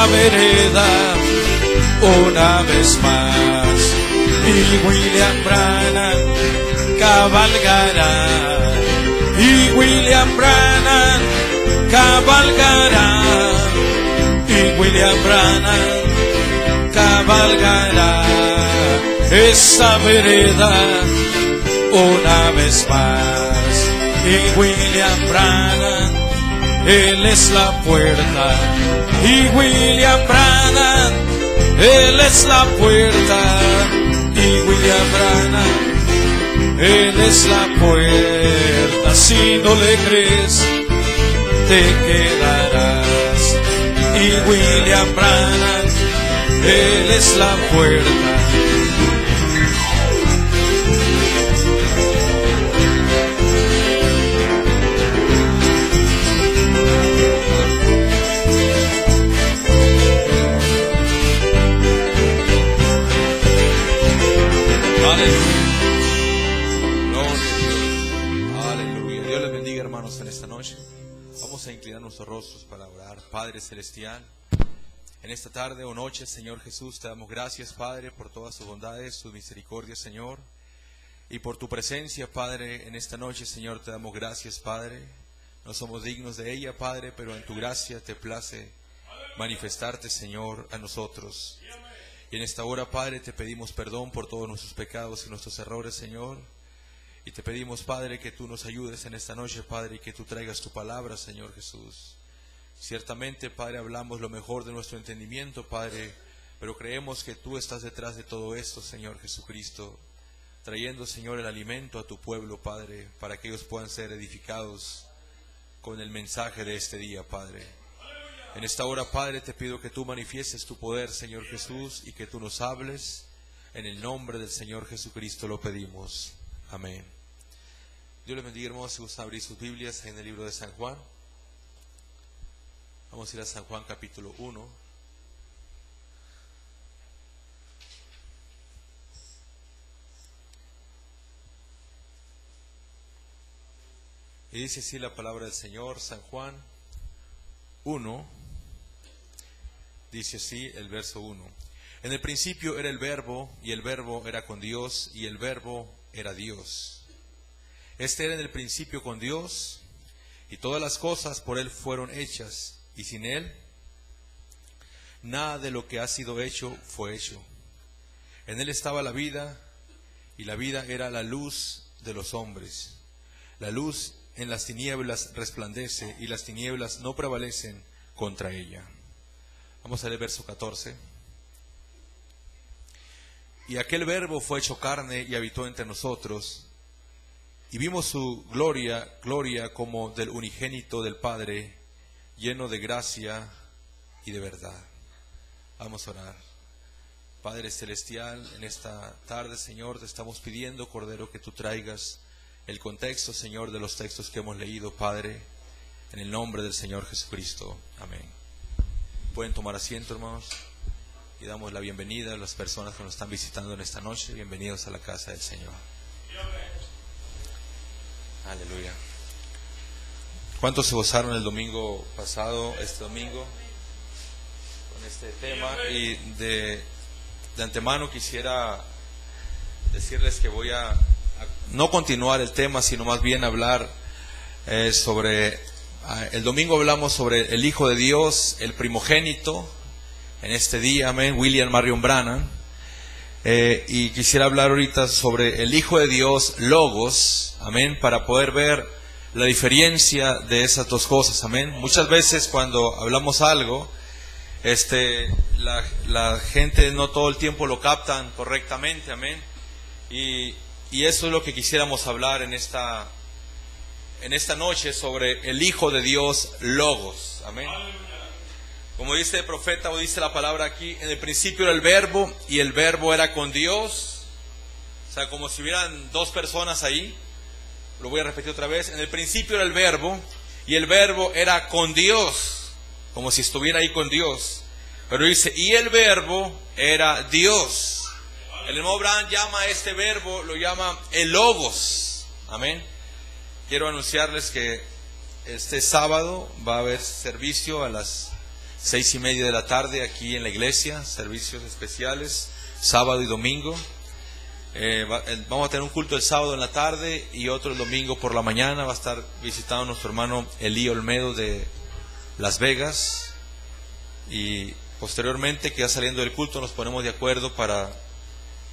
vereda una vez más, y William Branham cabalgará, y William Branham cabalgará, y William Branham cabalgará esa vereda una vez más, y William Branham, Él es la puerta, y William Branham, Él es la puerta, y William Branham, Él es la puerta. Si no le crees, te quedarás, y William Branham, Él es la puerta. Aleluya. Dios les bendiga, hermanos, en esta noche. Vamos a inclinar nuestros rostros para orar. Padre celestial, en esta tarde o noche, Señor Jesús, te damos gracias, Padre, por todas sus bondades, sus misericordias, Señor, y por tu presencia, Padre, en esta noche, Señor, te damos gracias, Padre. No somos dignos de ella, Padre, pero en tu gracia te place manifestarte, Señor, a nosotros. Y en esta hora, Padre, te pedimos perdón por todos nuestros pecados y nuestros errores, Señor. Y te pedimos, Padre, que tú nos ayudes en esta noche, Padre, y que tú traigas tu palabra, Señor Jesús. Ciertamente, Padre, hablamos lo mejor de nuestro entendimiento, Padre, pero creemos que tú estás detrás de todo esto, Señor Jesucristo, trayendo, Señor, el alimento a tu pueblo, Padre, para que ellos puedan ser edificados con el mensaje de este día, Padre. En esta hora, Padre, te pido que tú manifiestes tu poder, Señor Jesús, y que tú nos hables. En el nombre del Señor Jesucristo lo pedimos. Amén. Dios les bendiga, hermanos. Si gustan abrir sus Biblias en el libro de San Juan. Vamos a ir a San Juan capítulo 1. Y dice así la palabra del Señor, San Juan 1. Dice así el verso 1. En el principio era el Verbo, y el Verbo era con Dios, y el Verbo era Dios. Este era en el principio con Dios, y todas las cosas por Él fueron hechas, y sin Él nada de lo que ha sido hecho fue hecho. En Él estaba la vida, y la vida era la luz de los hombres. La luz en las tinieblas resplandece, y las tinieblas no prevalecen contra ella. Vamos a leer el verso 14. Y aquel Verbo fue hecho carne y habitó entre nosotros, y vimos su gloria, gloria como del unigénito del Padre, lleno de gracia y de verdad. Vamos a orar. Padre celestial, en esta tarde, Señor, te estamos pidiendo, Cordero, que tú traigas el contexto, Señor, de los textos que hemos leído, Padre, en el nombre del Señor Jesucristo. Amén. Pueden tomar asiento, hermanos, y damos la bienvenida a las personas que nos están visitando en esta noche. Bienvenidos a la casa del Señor. Aleluya. ¿Cuántos se gozaron el domingo pasado, este domingo, con este tema? Y de antemano quisiera decirles que voy a no continuar el tema, sino más bien hablar sobre... El domingo hablamos sobre el Hijo de Dios, el primogénito. En este día, amén, William Marion Branham. Y quisiera hablar ahorita sobre el Hijo de Dios, Logos, amén, para poder ver la diferencia de esas dos cosas, amén. Muchas veces cuando hablamos algo, la gente no todo el tiempo lo captan correctamente, amén. Y eso es lo que quisiéramos hablar en esta noche, sobre el Hijo de Dios, Logos, amén. Como dice el profeta, o dice la palabra aquí, en el principio era el Verbo, y el Verbo era con Dios. O sea, como si hubieran dos personas ahí. Lo voy a repetir otra vez. En el principio era el Verbo, y el Verbo era con Dios, como si estuviera ahí con Dios. Pero dice, y el Verbo era Dios. El hermano Branham llama a este verbo, lo llama el Logos, amén. Quiero anunciarles que este sábado va a haber servicio a las 6:30 de la tarde aquí en la iglesia, servicios especiales, sábado y domingo. Vamos a tener un culto el sábado en la tarde y otro el domingo por la mañana. Va a estar visitando nuestro hermano Elí Olmedo de Las Vegas. Y posteriormente, que ya saliendo del culto, nos ponemos de acuerdo para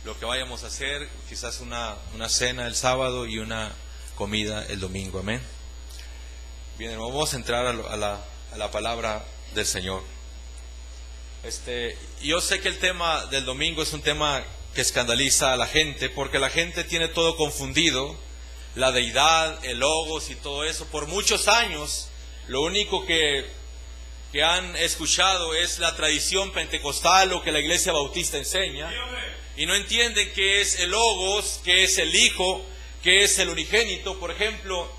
lo que vayamos a hacer. Quizás una cena el sábado y una comida el domingo. Amén. Bien, vamos a entrar a la palabra del Señor. Yo sé que el tema del domingo es un tema que escandaliza a la gente, porque la gente tiene todo confundido, la deidad, el logos y todo eso. Por muchos años, lo único que han escuchado es la tradición pentecostal o que la iglesia bautista enseña, y no entienden qué es el logos, qué es el hijo, qué es el unigénito. Por ejemplo,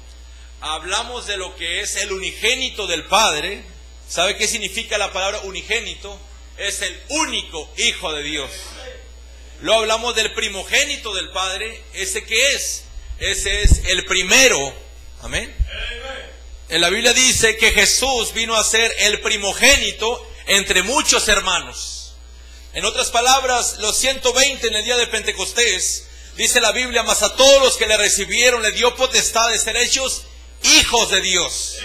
hablamos de lo que es el unigénito del Padre. ¿Sabe qué significa la palabra unigénito? Es el único Hijo de Dios. Luego hablamos del primogénito del Padre. ¿Ese qué es? Ese es el primero. Amén. En la Biblia dice que Jesús vino a ser el primogénito entre muchos hermanos. En otras palabras, los 120 en el día de Pentecostés, dice la Biblia, mas a todos los que le recibieron le dio potestad de ser hechos hijos de Dios.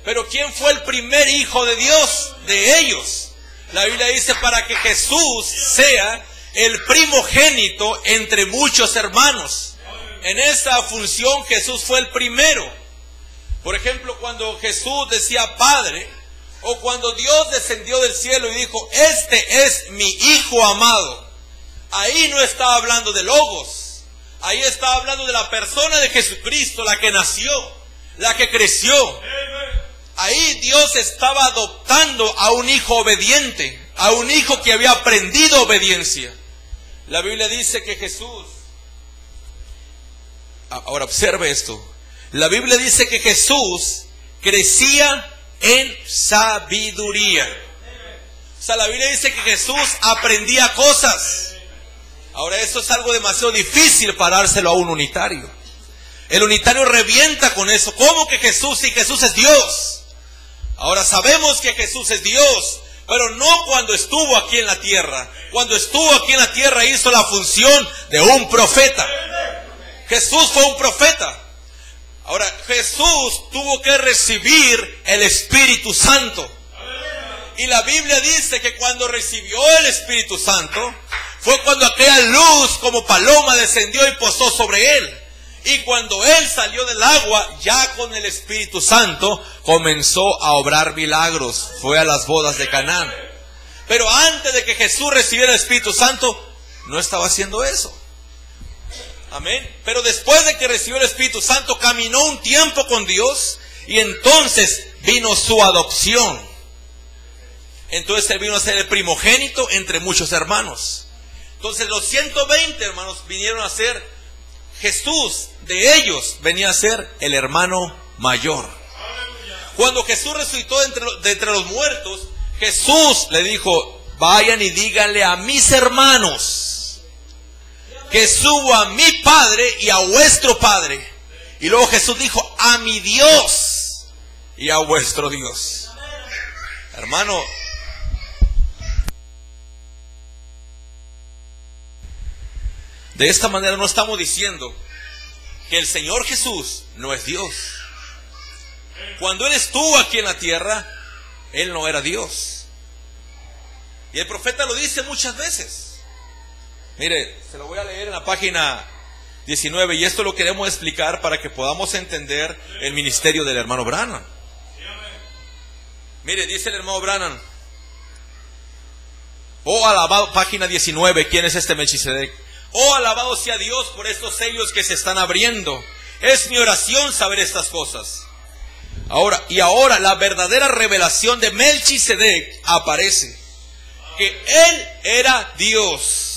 Pero ¿quién fue el primer hijo de Dios? De ellos. La Biblia dice para que Jesús sea el primogénito entre muchos hermanos. En esa función Jesús fue el primero. Por ejemplo, cuando Jesús decía Padre, o cuando Dios descendió del cielo y dijo, este es mi Hijo amado, ahí no estaba hablando de logos, ahí estaba hablando de la persona de Jesucristo, la que nació, la que creció. Ahí Dios estaba adoptando a un hijo obediente, a un hijo que había aprendido obediencia. La Biblia dice que Jesús, ahora observe esto, la Biblia dice que Jesús crecía en sabiduría. O sea, la Biblia dice que Jesús aprendía cosas. Ahora, eso es algo demasiado difícil para dárselo a un unitario. El unitario revienta con eso. ¿Cómo que Jesús, si Jesús es Dios? Ahora sabemos que Jesús es Dios, pero no cuando estuvo aquí en la tierra. Cuando estuvo aquí en la tierra hizo la función de un profeta. Jesús fue un profeta. Ahora, Jesús tuvo que recibir el Espíritu Santo. Y la Biblia dice que cuando recibió el Espíritu Santo, fue cuando aquella luz como paloma descendió y posó sobre él. Y cuando él salió del agua, ya con el Espíritu Santo, comenzó a obrar milagros. Fue a las bodas de Canaán. Pero antes de que Jesús recibiera el Espíritu Santo, no estaba haciendo eso. Amén. Pero después de que recibió el Espíritu Santo, caminó un tiempo con Dios y entonces vino su adopción. Entonces él vino a ser el primogénito entre muchos hermanos. Entonces los 120 hermanos vinieron a ser Jesús. De ellos venía a ser el hermano mayor. Cuando Jesús resucitó de entre los muertos, Jesús le dijo, vayan y díganle a mis hermanos que subo a mi Padre y a vuestro Padre. Y luego Jesús dijo, a mi Dios y a vuestro Dios. Hermano, de esta manera no estamos diciendo que el Señor Jesús no es Dios. Cuando Él estuvo aquí en la tierra, Él no era Dios. Y el profeta lo dice muchas veces. Mire, se lo voy a leer en la página 19, y esto lo queremos explicar para que podamos entender el ministerio del hermano Branham. Mire, dice el hermano Branham, oh alabado, página 19, ¿quién es este Melquisedec? Oh, alabado sea Dios por estos sellos que se están abriendo. Es mi oración saber estas cosas. Ahora la verdadera revelación de Melquisedec aparece. Que él era Dios.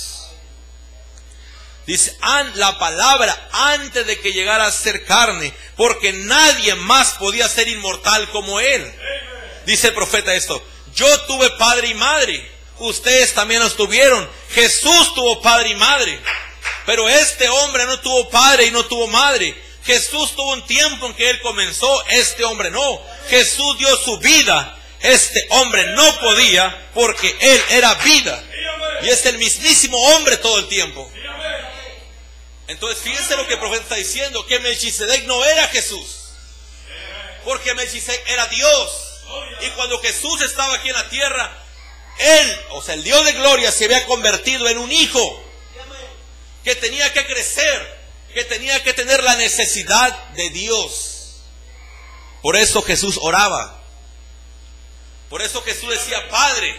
Dice, la palabra antes de que llegara a ser carne, porque nadie más podía ser inmortal como él. Dice el profeta esto, yo tuve padre y madre. Ustedes también los tuvieron. Jesús tuvo padre y madre. Pero este hombre no tuvo padre y no tuvo madre. Jesús tuvo un tiempo en que él comenzó. Este hombre no. Jesús dio su vida. este hombre no podía porque él era vida. Y es el mismísimo hombre todo el tiempo. Entonces fíjense lo que el profeta está diciendo, que Melquisedec no era Jesús, porque Melquisedec era Dios. Y cuando Jesús estaba aquí en la tierra, él, o sea el Dios de gloria, se había convertido en un hijo que tenía que crecer, que tenía que tener la necesidad de Dios. Por eso Jesús oraba. Por eso Jesús decía Padre.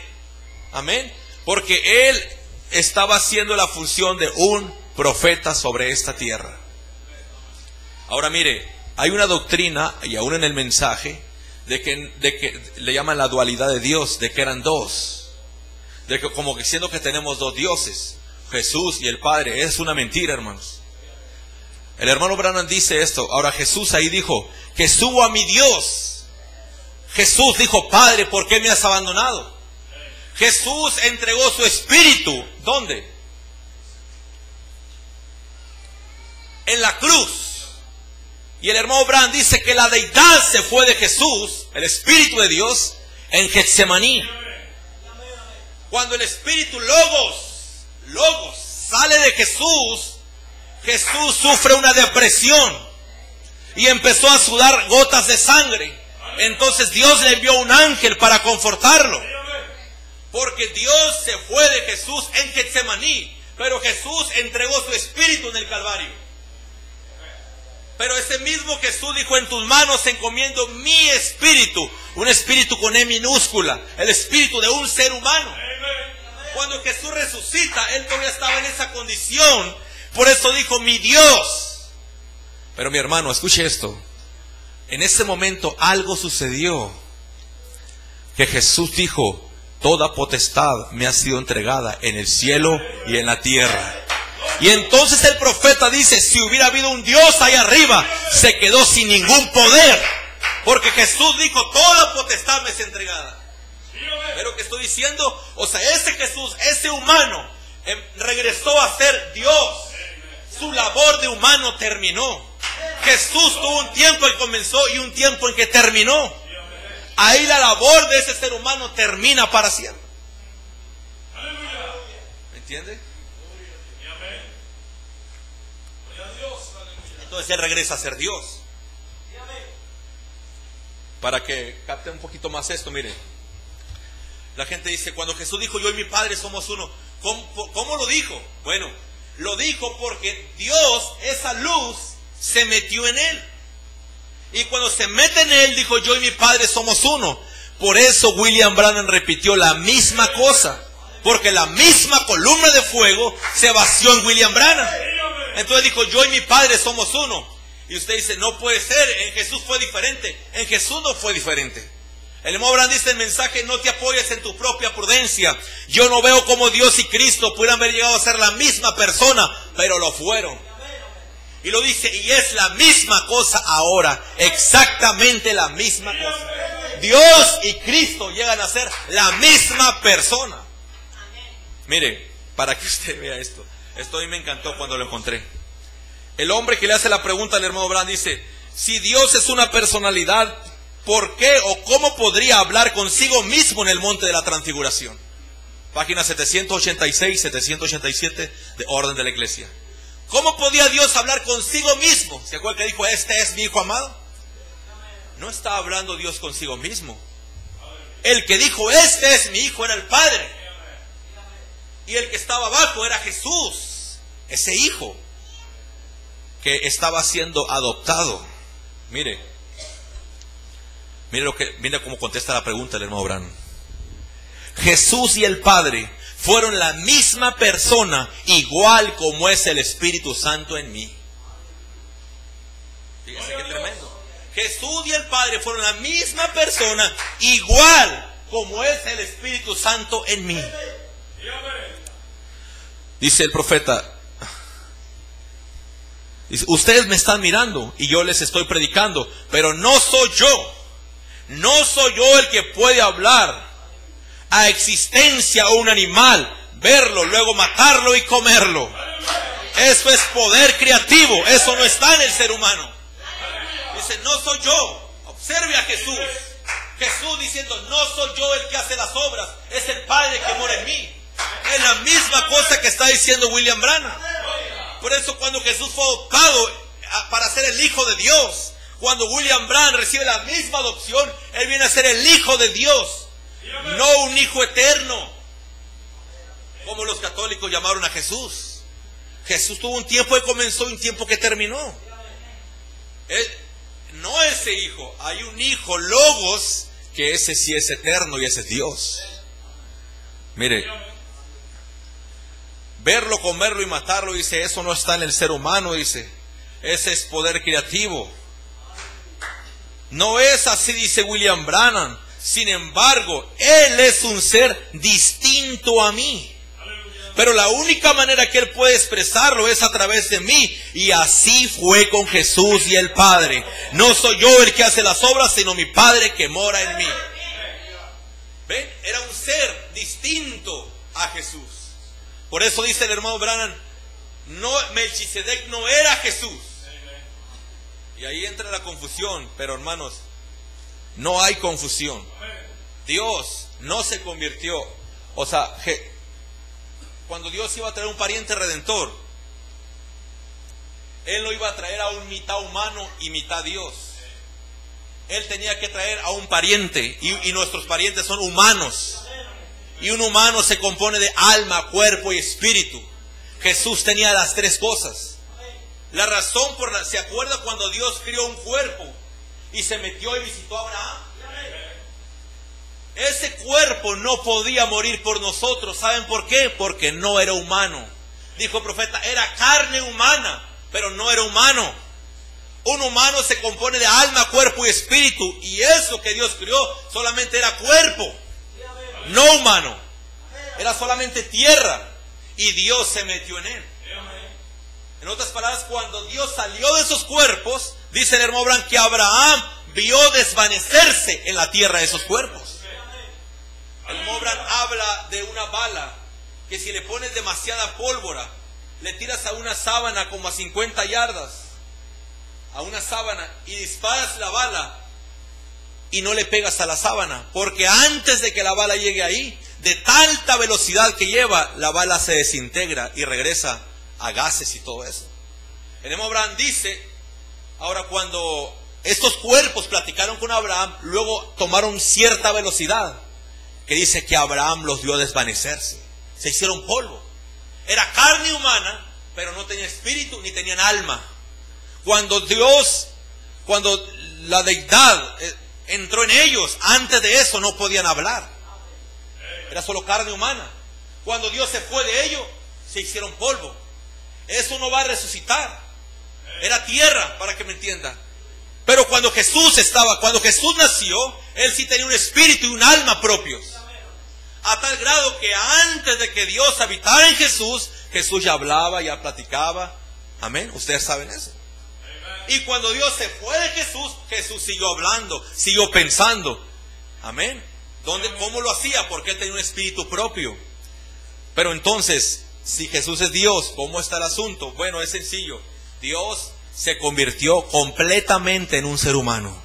Amén. Porque él estaba haciendo la función de un profeta sobre esta tierra. Ahora mire, hay una doctrina, y aún en el mensaje, de que le llaman la dualidad de Dios, de que eran dos. De que como que siendo que tenemos dos dioses, Jesús y el Padre. Es una mentira, hermanos. El hermano Branham dice esto. Ahora Jesús ahí dijo que subo a mi Dios. Jesús dijo, Padre, ¿por qué me has abandonado? Jesús entregó su espíritu. ¿Dónde? En la cruz. Y el hermano Branham dice que la deidad se fue de Jesús, el espíritu de Dios, en Getsemaní. Cuando el espíritu Logos sale de Jesús, Jesús sufre una depresión y empezó a sudar gotas de sangre. Entonces Dios le envió un ángel para confortarlo, porque Dios se fue de Jesús en Getsemaní, pero Jesús entregó su espíritu en el Calvario. Pero ese mismo Jesús dijo, en tus manos encomiendo mi espíritu, un espíritu con E minúscula, el espíritu de un ser humano. Cuando Jesús resucita, él todavía estaba en esa condición, por eso dijo mi Dios. Pero mi hermano, escuche esto. En ese momento algo sucedió, que Jesús dijo, toda potestad me ha sido entregada en el cielo y en la tierra. Y entonces el profeta dice, si hubiera habido un Dios ahí arriba, se quedó sin ningún poder, porque Jesús dijo, toda potestad me es entregada. Pero que estoy diciendo, o sea, ese Jesús, ese humano, regresó a ser Dios. Su labor de humano terminó. Jesús tuvo un tiempo en que comenzó y un tiempo en que terminó. Ahí la labor de ese ser humano termina para siempre. ¿Me entiende? Entonces él regresa a ser Dios. Para que capte un poquito más esto, mire. La gente dice, cuando Jesús dijo, yo y mi Padre somos uno, ¿cómo lo dijo? Bueno, lo dijo porque Dios, esa luz, se metió en él. Y cuando se mete en él, dijo, yo y mi Padre somos uno. Por eso William Branham repitió la misma cosa, porque la misma columna de fuego se vació en William Branham. Entonces dijo, yo y mi Padre somos uno. Y usted dice, no puede ser, en Jesús fue diferente. En Jesús no fue diferente. El hermano Branham dice en el mensaje, no te apoyes en tu propia prudencia. Yo no veo cómo Dios y Cristo pudieran haber llegado a ser la misma persona, pero lo fueron. Y lo dice, y es la misma cosa ahora, exactamente la misma cosa. Dios y Cristo llegan a ser la misma persona. Mire, para que usted vea esto. Esto a mí me encantó cuando lo encontré. El hombre que le hace la pregunta al hermano Branham dice, si Dios es una personalidad, ¿por qué o cómo podría hablar consigo mismo en el monte de la transfiguración? Página 786, 787 de Orden de la Iglesia. ¿Cómo podía Dios hablar consigo mismo? ¿Se acuerdan que dijo, este es mi hijo amado? No estaba hablando Dios consigo mismo. El que dijo, este es mi hijo, era el Padre. Y el que estaba abajo era Jesús, ese hijo que estaba siendo adoptado. Mire cómo contesta la pregunta el hermano Branham. Jesús y el Padre fueron la misma persona, igual como es el Espíritu Santo en mí. Fíjense qué tremendo. Jesús y el Padre fueron la misma persona, igual como es el Espíritu Santo en mí. Dice el profeta, dice, ustedes me están mirando y yo les estoy predicando, pero no soy yo. No soy yo el que puede hablar a existencia o un animal, verlo, luego matarlo y comerlo. Eso es poder creativo, eso no está en el ser humano. Dice, no soy yo. Observe a Jesús. Jesús diciendo, no soy yo el que hace las obras, es el Padre que mora en mí. Es la misma cosa que está diciendo William Branham. Por eso cuando Jesús fue adoptado para ser el Hijo de Dios, cuando William Branham recibe la misma adopción, él viene a ser el Hijo de Dios, no un hijo eterno, como los católicos llamaron a Jesús. Jesús tuvo un tiempo que comenzó y un tiempo que terminó. No ese hijo, hay un hijo, Logos, que ese sí es eterno y ese es Dios. Mire, verlo, comerlo y matarlo, dice, eso no está en el ser humano, dice. Ese es poder creativo. No es así, dice William Branham. Sin embargo, Él es un ser distinto a mí. Pero la única manera que Él puede expresarlo es a través de mí. Y así fue con Jesús y el Padre. No soy yo el que hace las obras, sino mi Padre que mora en mí. ¿Ven? Era un ser distinto a Jesús. Por eso dice el hermano Branham, no, Melquisedec no era Jesús. Y ahí entra la confusión. Pero hermanos, no hay confusión. Dios no se convirtió. O sea, cuando Dios iba a traer un pariente redentor, Él no iba a traer a un mitad humano y mitad Dios. Él tenía que traer a un pariente. Y nuestros parientes son humanos. Y un humano se compone de alma, cuerpo y espíritu. Jesús tenía las tres cosas. La razón por la... ¿Se acuerda cuando Dios crió un cuerpo y se metió y visitó a Abraham? Ese cuerpo no podía morir por nosotros. ¿Saben por qué? Porque no era humano. Dijo el profeta, era carne humana, pero no era humano. Un humano se compone de alma, cuerpo y espíritu. Y eso que Dios crió solamente era cuerpo, no humano. Era solamente tierra. Y Dios se metió en él. En otras palabras, cuando Dios salió de esos cuerpos, dice el hermano Branham que Abraham vio desvanecerse en la tierra de esos cuerpos. El hermano Branham habla de una bala que si le pones demasiada pólvora, le tiras a una sábana como a 50 yardas, a una sábana, y disparas la bala y no le pegas a la sábana, porque antes de que la bala llegue ahí, de tanta velocidad que lleva, la bala se desintegra y regresa a gases y todo eso. El hermano Branham dice, ahora cuando estos cuerpos platicaron con Abraham, luego tomaron cierta velocidad, que dice que Abraham los vio desvanecerse, se hicieron polvo. Era carne humana, pero no tenía espíritu ni tenían alma. Cuando la deidad entró en ellos, antes de eso no podían hablar. Era solo carne humana. Cuando Dios se fue de ellos, se hicieron polvo. Eso no va a resucitar. Era tierra, para que me entiendan. Pero cuando Jesús nació, Él sí tenía un espíritu y un alma propios. A tal grado que antes de que Dios habitara en Jesús, Jesús ya hablaba, ya platicaba. Amén. Ustedes saben eso. Y cuando Dios se fue de Jesús, Jesús siguió hablando, siguió pensando. Amén. ¿Cómo lo hacía? Porque Él tenía un espíritu propio. Pero entonces, si Jesús es Dios, ¿cómo está el asunto? Bueno, es sencillo. Dios se convirtió completamente en un ser humano,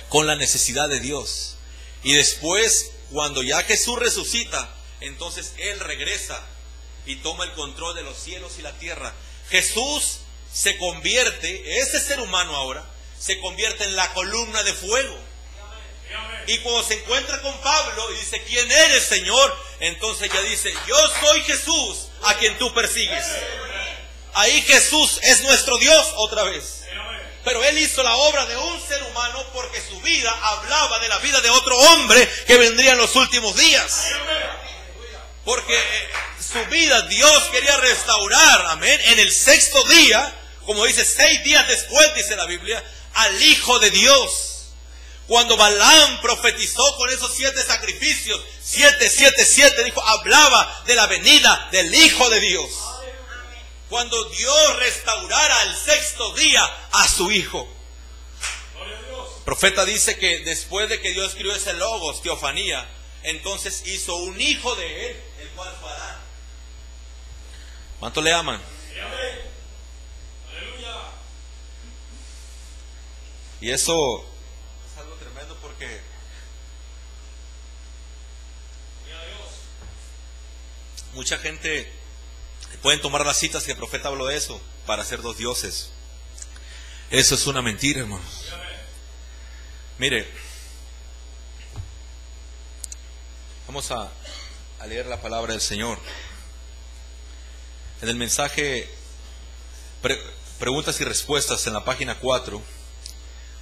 con la necesidad de Dios. Y después, cuando ya Jesús resucita, entonces Él regresa y toma el control de los cielos y la tierra. Jesús se convierte, ese ser humano ahora, se convierte en la columna de fuego. Y cuando se encuentra con Pablo y dice, ¿quién eres, Señor? Entonces ya dice, yo soy Jesús a quien tú persigues. Ahí Jesús es nuestro Dios otra vez. Pero Él hizo la obra de un ser humano porque su vida hablaba de la vida de otro hombre que vendría en los últimos días. Porque su vida Dios quería restaurar, amén, en el sexto día, como dice, 6 días después, dice la Biblia, al Hijo de Dios. Cuando Balaam profetizó con esos 7 sacrificios, 7, 7, 7, dijo, hablaba de la venida del Hijo de Dios. Cuando Dios restaurara al sexto día a su Hijo. El profeta dice que después de que Dios crió ese logos, teofanía, entonces hizo un hijo de Él, el cual fue Adán. ¿Cuánto le aman? Y eso es algo tremendo porque Mucha gente pueden tomar las citas que el profeta habló de eso, para hacer dos dioses. Eso es una mentira, hermano. Mire, vamos a leer la palabra del Señor. En el mensaje Preguntas y Respuestas, en la página 4,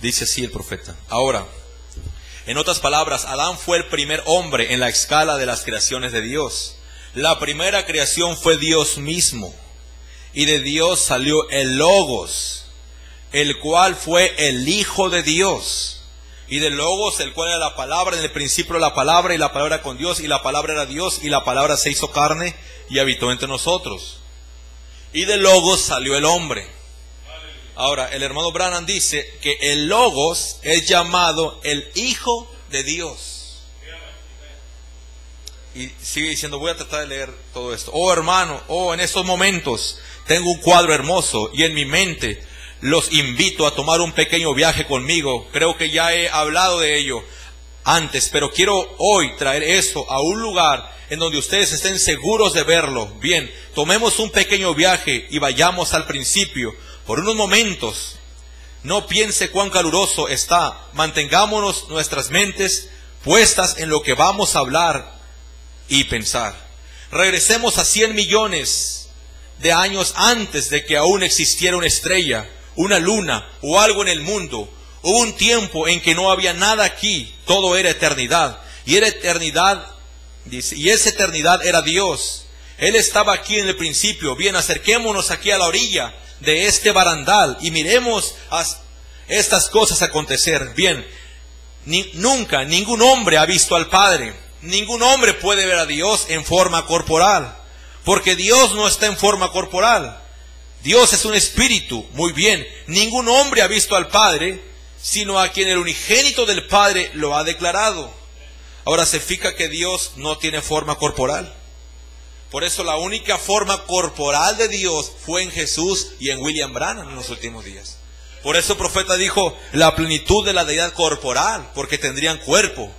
dice así el profeta: ahora, en otras palabras, Adán fue el primer hombre en la escala de las creaciones de Dios. La primera creación fue Dios mismo, y de Dios salió el Logos, el cual fue el Hijo de Dios. Y del Logos, el cual era la palabra, en el principio la palabra, y la palabra con Dios, y la palabra era Dios, y la palabra se hizo carne y habitó entre nosotros. Y del Logos salió el hombre. Ahora, el hermano Branham dice que el Logos es llamado el Hijo de Dios. Y sigue diciendo, voy a tratar de leer todo esto. Oh hermano, en estos momentos tengo un cuadro hermoso y en mi mente los invito a tomar un pequeño viaje conmigo. Creo que ya he hablado de ello antes, pero quiero hoy traer eso a un lugar en donde ustedes estén seguros de verlo. Bien, tomemos un pequeño viaje y vayamos al principio por unos momentos. No piense cuán caluroso está. Mantengámonos nuestras mentes puestas en lo que vamos a hablar y pensar. Regresemos a 100 millones de años antes de que aún existiera una estrella, una luna o algo en el mundo. Hubo un tiempo en que no había nada aquí, todo era eternidad. Y era eternidad, dice, y esa eternidad era Dios. Él estaba aquí en el principio. Bien, acerquémonos aquí a la orilla de este barandal y miremos a estas cosas acontecer. Bien, nunca ningún hombre ha visto al Padre. Ningún hombre puede ver a Dios en forma corporal, porque Dios no está en forma corporal. Dios es un espíritu. Muy bien, ningún hombre ha visto al Padre, sino a quien el unigénito del Padre lo ha declarado. Ahora se fija que Dios no tiene forma corporal. Por eso la única forma corporal de Dios fue en Jesús y en William Branham en los últimos días. Por eso el profeta dijo la plenitud de la deidad corporal, porque tendrían cuerpo.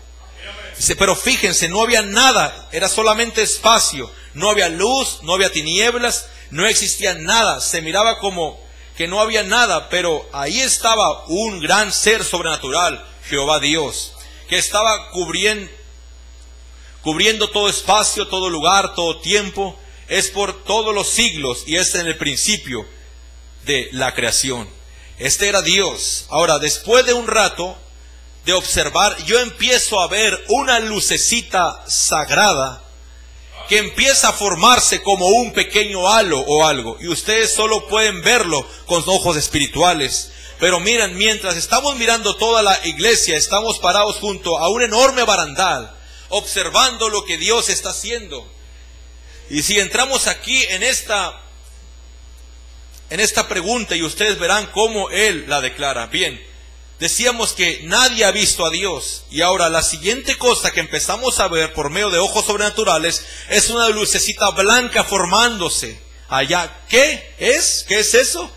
Dice, pero fíjense, no había nada, era solamente espacio, no había luz, no había tinieblas, no existía nada, se miraba como que no había nada, pero ahí estaba un gran ser sobrenatural, Jehová Dios, que estaba cubriendo todo espacio, todo lugar, todo tiempo, es por todos los siglos y es en el principio de la creación. Este era Dios. Ahora, después de un rato de observar, yo empiezo a ver una lucecita sagrada que empieza a formarse como un pequeño halo o algo, y ustedes solo pueden verlo con ojos espirituales. Pero miren, mientras estamos mirando toda la iglesia, estamos parados junto a un enorme barandal, observando lo que Dios está haciendo. Y si entramos aquí en esta pregunta, y ustedes verán cómo Él la declara. Bien, decíamos que nadie ha visto a Dios. Y ahora la siguiente cosa que empezamos a ver por medio de ojos sobrenaturales es una lucecita blanca formándose allá. ¿Qué es? ¿Qué es eso?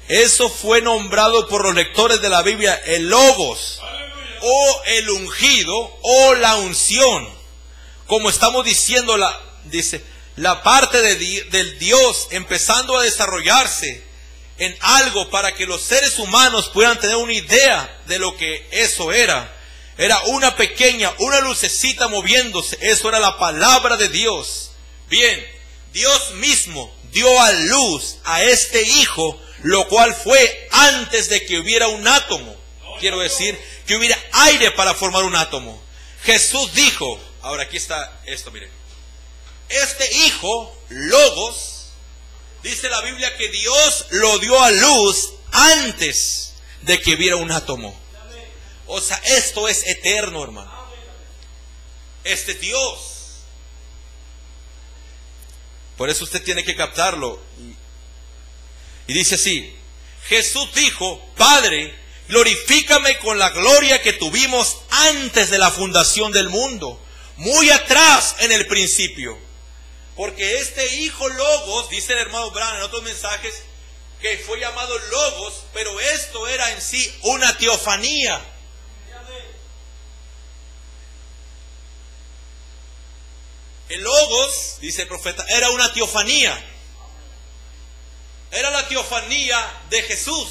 Eso fue nombrado por los lectores de la Biblia el Logos, o el ungido, o la unción. Como estamos diciendo, la parte del Dios empezando a desarrollarse en algo para que los seres humanos puedan tener una idea de lo que eso era. Era una lucecita moviéndose. Eso era la palabra de Dios. Bien, Dios mismo dio a luz a este hijo, lo cual fue antes de que hubiera un átomo. Quiero decir, que hubiera aire para formar un átomo. Jesús dijo, ahora aquí está esto, miren. Este hijo, Logos, dice la Biblia que Dios lo dio a luz antes de que hubiera un átomo. O sea, esto es eterno, hermano. Este Dios. Por eso usted tiene que captarlo. Y dice así, Jesús dijo, Padre, glorifícame con la gloria que tuvimos antes de la fundación del mundo, muy atrás en el principio. Porque este hijo Logos, dice el hermano Branham en otros mensajes, que fue llamado Logos, pero esto era en sí una teofanía. El Logos, dice el profeta, era una teofanía. Era la teofanía de Jesús.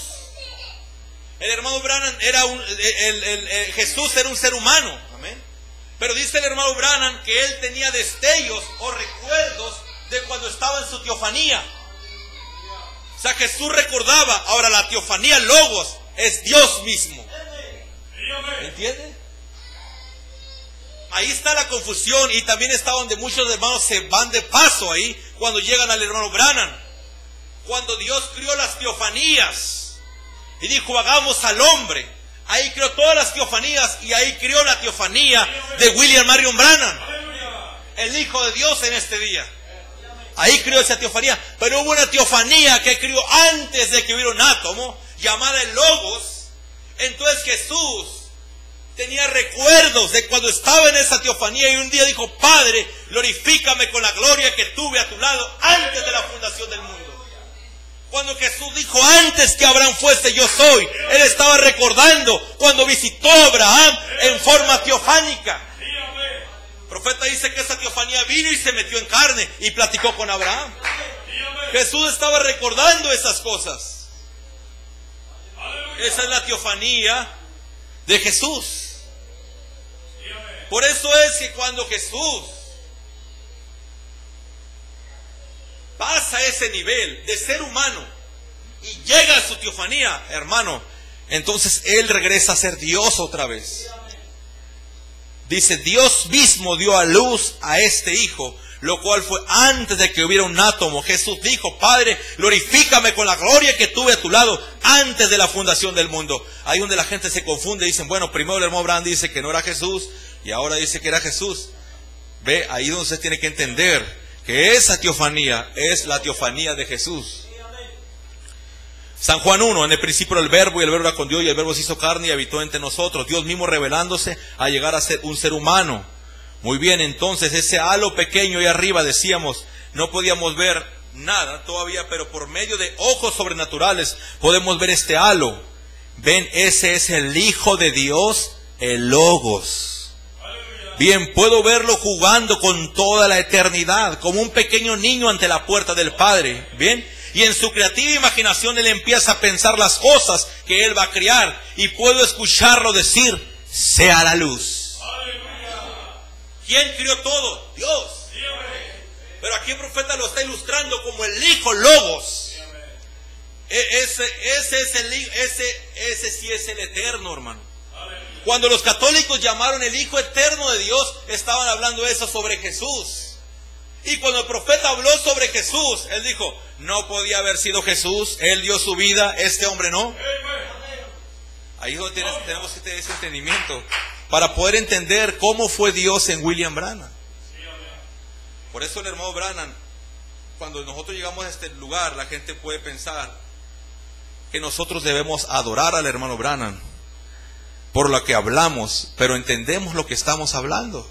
El hermano Branham era Jesús era un ser humano. Amén. Pero dice el hermano Branham que él tenía destellos o recuerdos de cuando estaba en su teofanía. O sea, Jesús recordaba. Ahora la teofanía Logos es Dios mismo. ¿Entiende? Ahí está la confusión, y también está donde muchos hermanos se van de paso ahí cuando llegan al hermano Branham. Cuando Dios crió las teofanías y dijo hagamos al hombre, ahí creó todas las teofanías, y ahí creó la teofanía de William Marion Branham, el Hijo de Dios en este día. Ahí creó esa teofanía. Pero hubo una teofanía que creó antes de que hubiera un átomo, llamada el Logos. Entonces Jesús tenía recuerdos de cuando estaba en esa teofanía, y un día dijo: Padre, glorifícame con la gloria que tuve a tu lado antes de la fundación del mundo. Cuando Jesús dijo antes que Abraham fuese, yo soy, Él estaba recordando cuando visitó a Abraham en forma teofánica. El profeta dice que esa teofanía vino y se metió en carne y platicó con Abraham. Jesús estaba recordando esas cosas. Esa es la teofanía de Jesús. Por eso es que cuando Jesús pasa ese nivel de ser humano y llega a su teofanía, hermano, entonces Él regresa a ser Dios otra vez. Dice: Dios mismo dio a luz a este Hijo, lo cual fue antes de que hubiera un átomo. Jesús dijo: Padre, glorifícame con la gloria que tuve a tu lado antes de la fundación del mundo. Ahí donde la gente se confunde, dicen: bueno, primero el hermano Abraham dice que no era Jesús y ahora dice que era Jesús. Ve, ahí donde se tiene que entender que esa teofanía es la teofanía de Jesús. San Juan 1, en el principio el Verbo, y el Verbo era con Dios, y el Verbo se hizo carne y habitó entre nosotros. Dios mismo revelándose a llegar a ser un ser humano. Muy bien, entonces ese halo pequeño ahí arriba, decíamos, no podíamos ver nada todavía, pero por medio de ojos sobrenaturales podemos ver este halo. Ven, ese es el Hijo de Dios, el Logos. Bien, puedo verlo jugando con toda la eternidad, como un pequeño niño ante la puerta del Padre. Bien, y en su creativa imaginación Él empieza a pensar las cosas que Él va a crear, y puedo escucharlo decir: sea la luz. ¿Quién creó todo? Dios. Pero aquí el profeta lo está ilustrando como el Hijo Logos. Ese sí es el eterno, hermano. Cuando los católicos llamaron el Hijo Eterno de Dios, estaban hablando eso sobre Jesús. Y cuando el profeta habló sobre Jesús, él dijo: no podía haber sido Jesús, Él dio su vida, este hombre no. Ahí es donde tenemos que tener ese entendimiento para poder entender cómo fue Dios en William Branham. Por eso el hermano Branham, cuando nosotros llegamos a este lugar, la gente puede pensar que nosotros debemos adorar al hermano Branham por lo que hablamos, pero entendemos lo que estamos hablando.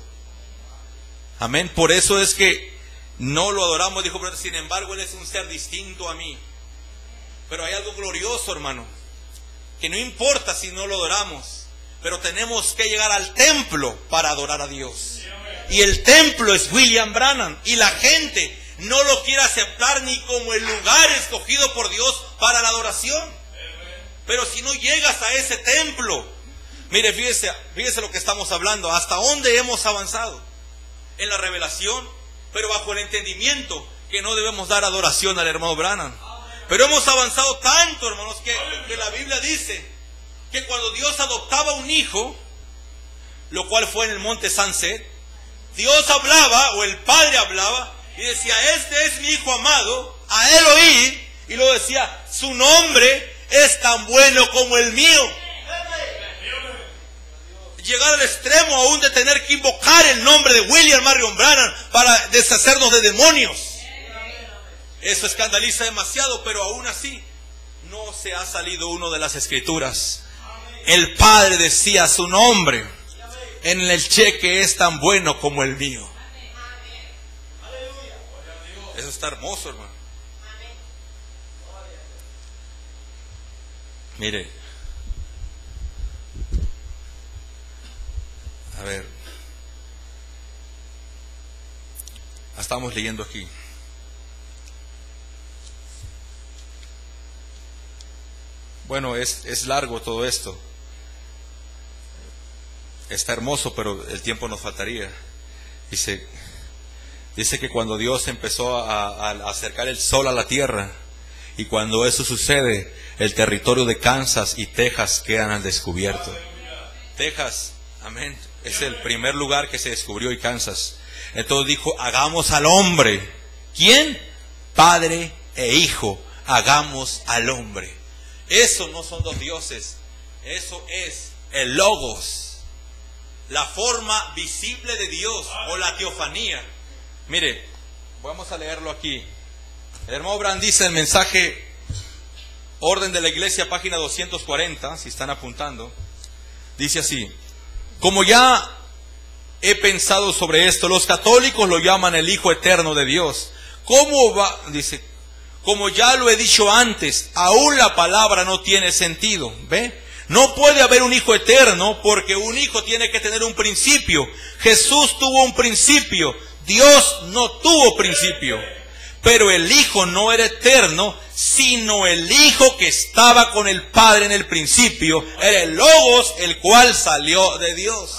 Amén. Por eso es que no lo adoramos, dijo, pero sin embargo Él es un ser distinto a mí. Pero hay algo glorioso, hermano, que no importa si no lo adoramos, pero tenemos que llegar al templo para adorar a Dios. Y el templo es William Branham, y la gente no lo quiere aceptar ni como el lugar escogido por Dios para la adoración. Pero si no llegas a ese templo, mire, fíjese lo que estamos hablando, hasta dónde hemos avanzado en la revelación, pero bajo el entendimiento que no debemos dar adoración al hermano Branham. Pero hemos avanzado tanto, hermanos, que la Biblia dice que cuando Dios adoptaba un hijo, lo cual fue en el monte Sunset, Dios hablaba, o el Padre hablaba, y decía: este es mi hijo amado, a Él oíd, y lo decía: su nombre es tan bueno como el mío. Llegar al extremo aún de tener que invocar el nombre de William Marion Branham para deshacernos de demonios. Eso escandaliza demasiado, pero aún así no se ha salido uno de las escrituras. El Padre decía: su nombre en el cheque es tan bueno como el mío. Eso está hermoso, hermano. Mire, a ver, Estamos leyendo aquí. Bueno, es largo todo esto. Está hermoso, pero el tiempo nos faltaría. Dice que cuando Dios empezó a acercar el sol a la tierra, y cuando eso sucede, el territorio de Kansas y Texas quedan al descubierto. Texas, amén, es el primer lugar que se descubrió, y Kansas. Entonces dijo, hagamos al hombre. ¿Quién? Padre e hijo. Hagamos al hombre. Eso no son dos dioses. Eso es el Logos, la forma visible de Dios, o la teofanía. Mire, vamos a leerlo aquí. El hermano Brand dice en el mensaje Orden de la Iglesia, página 240, si están apuntando, dice así: como ya he pensado sobre esto, los católicos lo llaman el Hijo Eterno de Dios. ¿Cómo va? Dice, como ya lo he dicho antes, aún la palabra no tiene sentido. ¿Ve? No puede haber un hijo eterno, porque un hijo tiene que tener un principio. Jesús tuvo un principio, Dios no tuvo principio. Pero el Hijo no era eterno, sino el Hijo que estaba con el Padre en el principio. Era el Logos, el cual salió de Dios.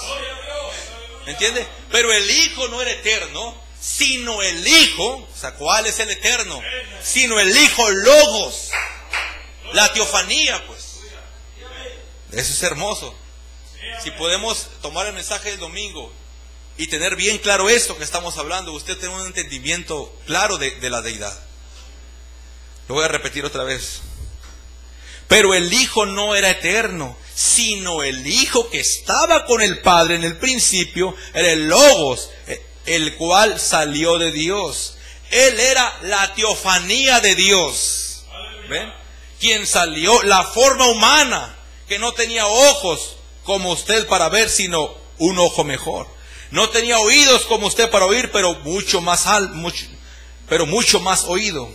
¿Entiende? Pero el Hijo no era eterno, sino el Hijo. O sea, ¿cuál es el eterno? Sino el Hijo Logos. La teofanía, pues. Eso es hermoso. Si podemos tomar el mensaje del domingo y tener bien claro esto que estamos hablando, usted tiene un entendimiento claro de la deidad. Lo voy a repetir otra vez. Pero el Hijo no era eterno, sino el Hijo que estaba con el Padre en el principio, era el Logos, el cual salió de Dios. Él era la teofanía de Dios. ¿Ven? Quien salió, la forma humana, que no tenía ojos como usted para ver, sino un ojo mejor. No tenía oídos como usted para oír, pero mucho más oído.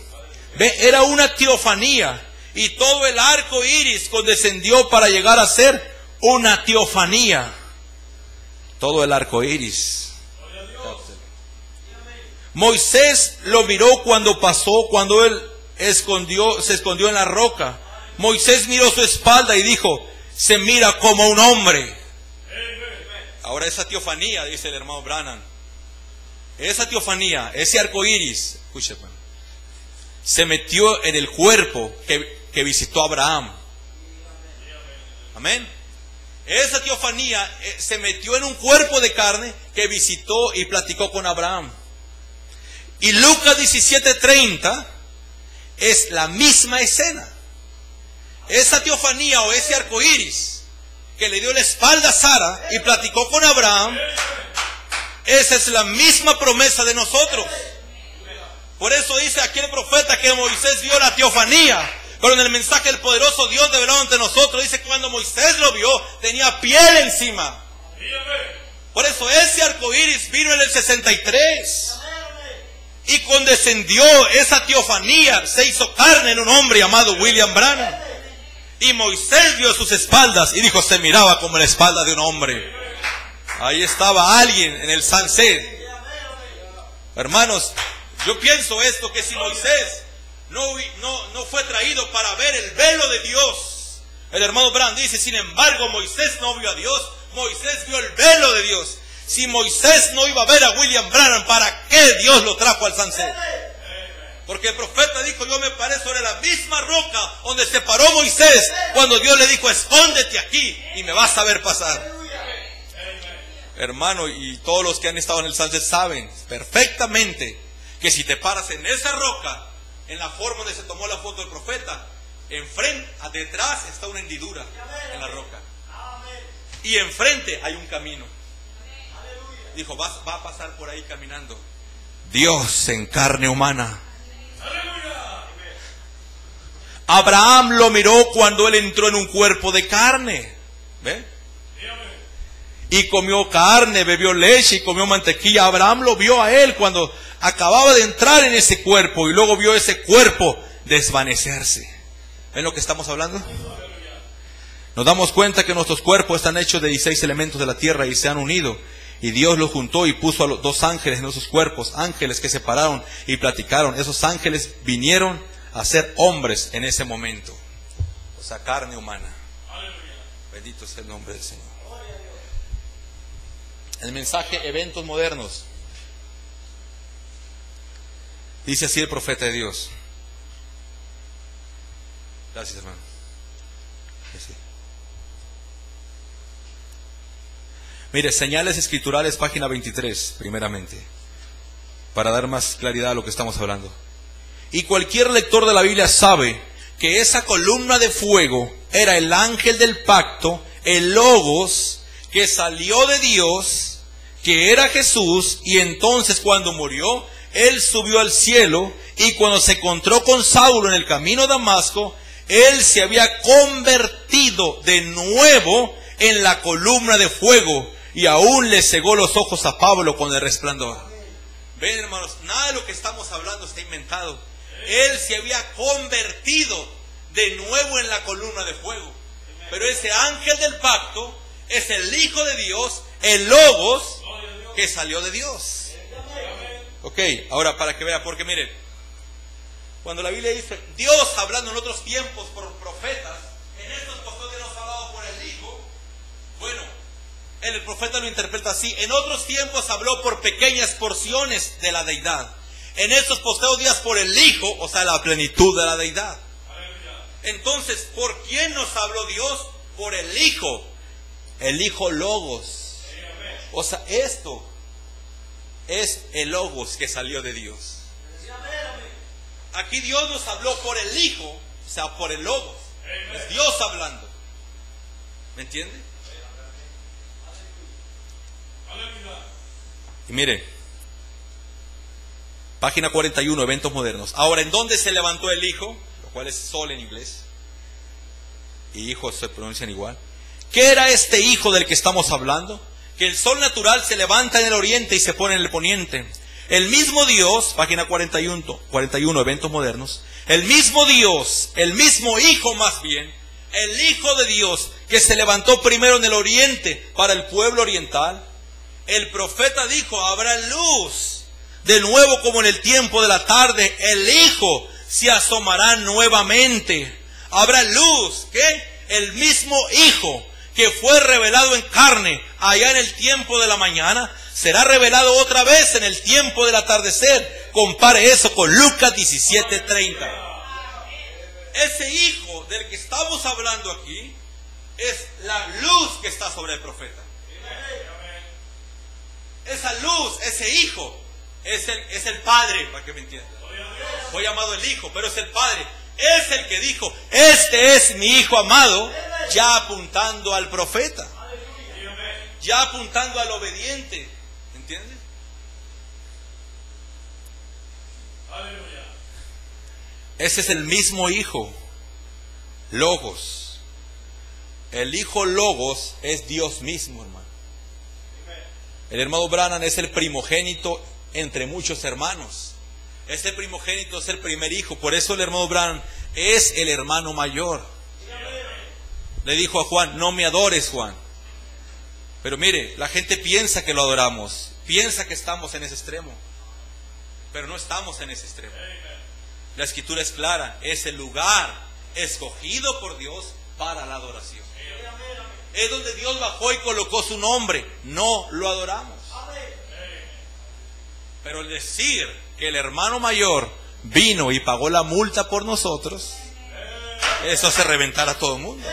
¿Ve? Era una teofanía. Y todo el arco iris condescendió para llegar a ser una teofanía. Todo el arco iris. Moisés lo miró cuando pasó, cuando él se escondió en la roca. Moisés miró su espalda y dijo, se mira como un hombre. Ahora esa teofanía, dice el hermano Branham, esa teofanía, ese arco iris, escúchame, se metió en el cuerpo que visitó a Abraham. Amén. Esa teofanía se metió en un cuerpo de carne que visitó y platicó con Abraham. Y Lucas 17:30 es la misma escena. Esa teofanía o ese arco iris que le dio la espalda a Sara y platicó con Abraham, esa es la misma promesa de nosotros. Por eso dice aquí el profeta que Moisés vio la teofanía, pero en el mensaje del poderoso Dios revelado ante nosotros dice que cuando Moisés lo vio, tenía piel encima. Por eso ese arco iris vino en el 63 y condescendió esa teofanía, se hizo carne en un hombre llamado William Branham. Y Moisés vio sus espaldas y dijo, se miraba como la espalda de un hombre. Ahí estaba alguien en el sunset. Hermanos, yo pienso esto, que si Moisés no fue traído para ver el velo de Dios, el hermano Branham dice, sin embargo Moisés no vio a Dios, Moisés vio el velo de Dios. Si Moisés no iba a ver a William Branham, ¿para qué Dios lo trajo al sunset? Porque el profeta dijo, yo me paré sobre la misma roca donde se paró Moisés cuando Dios le dijo, escóndete aquí y me vas a ver pasar. Hermano, y todos los que han estado en el sunset saben perfectamente que si te paras en esa roca, en la forma donde se tomó la foto del profeta, enfrente, detrás está una hendidura en la roca. Y enfrente hay un camino. Dijo, va a pasar por ahí caminando Dios en carne humana. Abraham lo miró cuando él entró en un cuerpo de carne. ¿Ve? Y comió carne, bebió leche y comió mantequilla. Abraham lo vio a él cuando acababa de entrar en ese cuerpo y luego vio ese cuerpo desvanecerse. ¿Ven lo que estamos hablando? Nos damos cuenta que nuestros cuerpos están hechos de 16 elementos de la tierra y se han unido. Y Dios los juntó y puso a los dos ángeles en esos cuerpos, ángeles que se pararon y platicaron. Esos ángeles vinieron a ser hombres en ese momento, o sea, carne humana. Bendito sea el nombre del Señor. El mensaje eventos modernos. Dice así el profeta de Dios. Gracias, hermano. Sí. Mire, señales escriturales, página 23, primeramente, para dar más claridad a lo que estamos hablando. Y cualquier lector de la Biblia sabe que esa columna de fuego era el ángel del pacto, el Logos, que salió de Dios, que era Jesús, y entonces cuando murió, Él subió al cielo, y cuando se encontró con Saulo en el camino a Damasco, Él se había convertido de nuevo en la columna de fuego, y aún le cegó los ojos a Pablo con el resplandor. Ven, hermanos, nada de lo que estamos hablando está inventado. Él se había convertido de nuevo en la columna de fuego. Pero ese ángel del pacto es el Hijo de Dios, el Logos, que salió de Dios. Ok, ahora para que vea, porque miren, cuando la Biblia dice Dios hablando en otros tiempos por profetas, en estos posteriores nos ha hablado por el Hijo. Bueno, el profeta lo interpreta así. En otros tiempos habló por pequeñas porciones de la deidad. En estos posteriores días por el Hijo, o sea, la plenitud de la deidad. Entonces, ¿por quién nos habló Dios? Por el Hijo Logos. O sea, esto es el Logos que salió de Dios. Aquí Dios nos habló por el Hijo, o sea, por el Logos. Es Dios hablando. ¿Me entiende? Y mire, página 41, eventos modernos. Ahora, ¿en dónde se levantó el Hijo? Lo cual es sol en inglés. Y hijos se pronuncian igual. ¿Qué era este Hijo del que estamos hablando? Que el sol natural se levanta en el oriente y se pone en el poniente. El mismo Dios, página 41, eventos modernos. El mismo Dios, el mismo Hijo más bien, el Hijo de Dios que se levantó primero en el oriente para el pueblo oriental. El profeta dijo, habrá luz. De nuevo como en el tiempo de la tarde, el Hijo se asomará nuevamente. Habrá luz. ¿Qué? El mismo Hijo que fue revelado en carne allá en el tiempo de la mañana, será revelado otra vez en el tiempo del atardecer. Compare eso con Lucas 17:30. Ese Hijo del que estamos hablando aquí es la luz que está sobre el profeta. Esa luz, ese Hijo, es el Padre, para que me entiendan. Fue llamado el Hijo, pero es el Padre. Es el que dijo, este es mi Hijo amado, ya apuntando al profeta, ya apuntando al obediente. ¿Entiendes? Ese es el mismo Hijo, Logos. El Hijo Logos es Dios mismo, hermano. El hermano Branham es el primogénito entre muchos hermanos. Ese primogénito es el primer hijo. Por eso el hermano Branham es el hermano mayor. Le dijo a Juan, no me adores, Juan. Pero mire, la gente piensa que lo adoramos, piensa que estamos en ese extremo, pero no estamos en ese extremo. La escritura es clara, es el lugar escogido por Dios para la adoración. Es donde Dios bajó y colocó su nombre. No lo adoramos. Pero el decir que el hermano mayor vino y pagó la multa por nosotros, eso hace reventar a todo el mundo.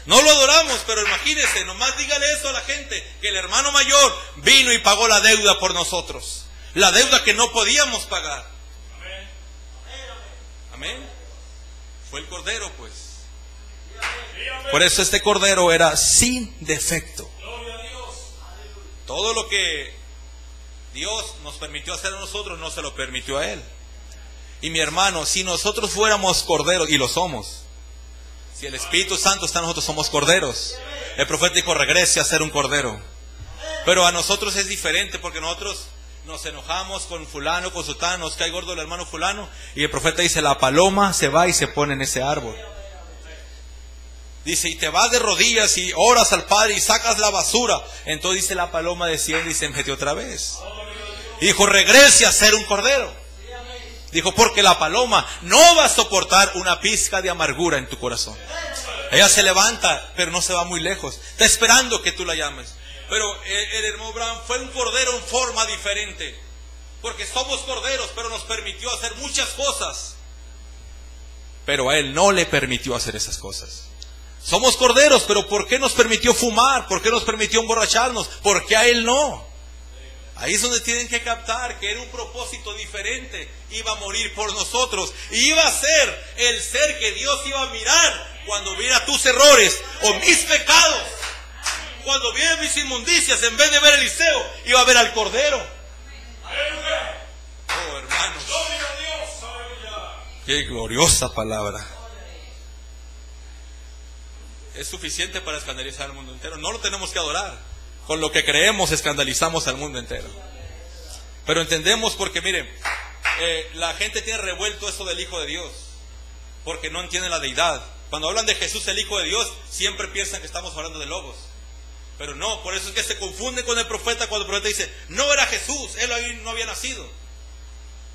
No lo adoramos, pero imagínense, nomás dígale eso a la gente, que el hermano mayor vino y pagó la deuda por nosotros. La deuda que no podíamos pagar. Amén. Fue el Cordero, pues. Por eso este Cordero era sin defecto. Todo lo que Dios nos permitió hacer a nosotros, no se lo permitió a Él. Y mi hermano, si nosotros fuéramos corderos, y lo somos, si el Espíritu Santo está en nosotros, somos corderos. El profeta dijo, regrese a ser un cordero. Pero a nosotros es diferente, porque nosotros nos enojamos con fulano, con sutano, nos cae gordo el hermano fulano, y el profeta dice, la paloma se va y se pone en ese árbol. Dice, y te vas de rodillas y oras al Padre y sacas la basura. Entonces dice, la paloma desciende y se metió otra vez. Y dijo, regrese a ser un cordero. Dijo, porque la paloma no va a soportar una pizca de amargura en tu corazón. Ella se levanta, pero no se va muy lejos. Está esperando que tú la llames. Pero el hermano Branham fue un cordero en forma diferente. Porque somos corderos, pero nos permitió hacer muchas cosas. Pero a él no le permitió hacer esas cosas. Somos corderos, pero ¿por qué nos permitió fumar? ¿Por qué nos permitió emborracharnos? ¿Por qué a él no? Ahí es donde tienen que captar que era un propósito diferente. Iba a morir por nosotros. Y iba a ser el ser que Dios iba a mirar cuando viera tus errores o mis pecados. Cuando viera mis inmundicias, en vez de ver a Eliseo, iba a ver al cordero. Oh, hermanos. Qué gloriosa palabra. Es suficiente para escandalizar al mundo entero. No lo tenemos que adorar. Con lo que creemos escandalizamos al mundo entero. Pero entendemos porque, miren, la gente tiene revuelto eso del Hijo de Dios, porque no entiende la deidad. Cuando hablan de Jesús, el Hijo de Dios, siempre piensan que estamos hablando de logos. Pero no, por eso es que se confunde con el profeta cuando el profeta dice, no era Jesús, él ahí no había nacido.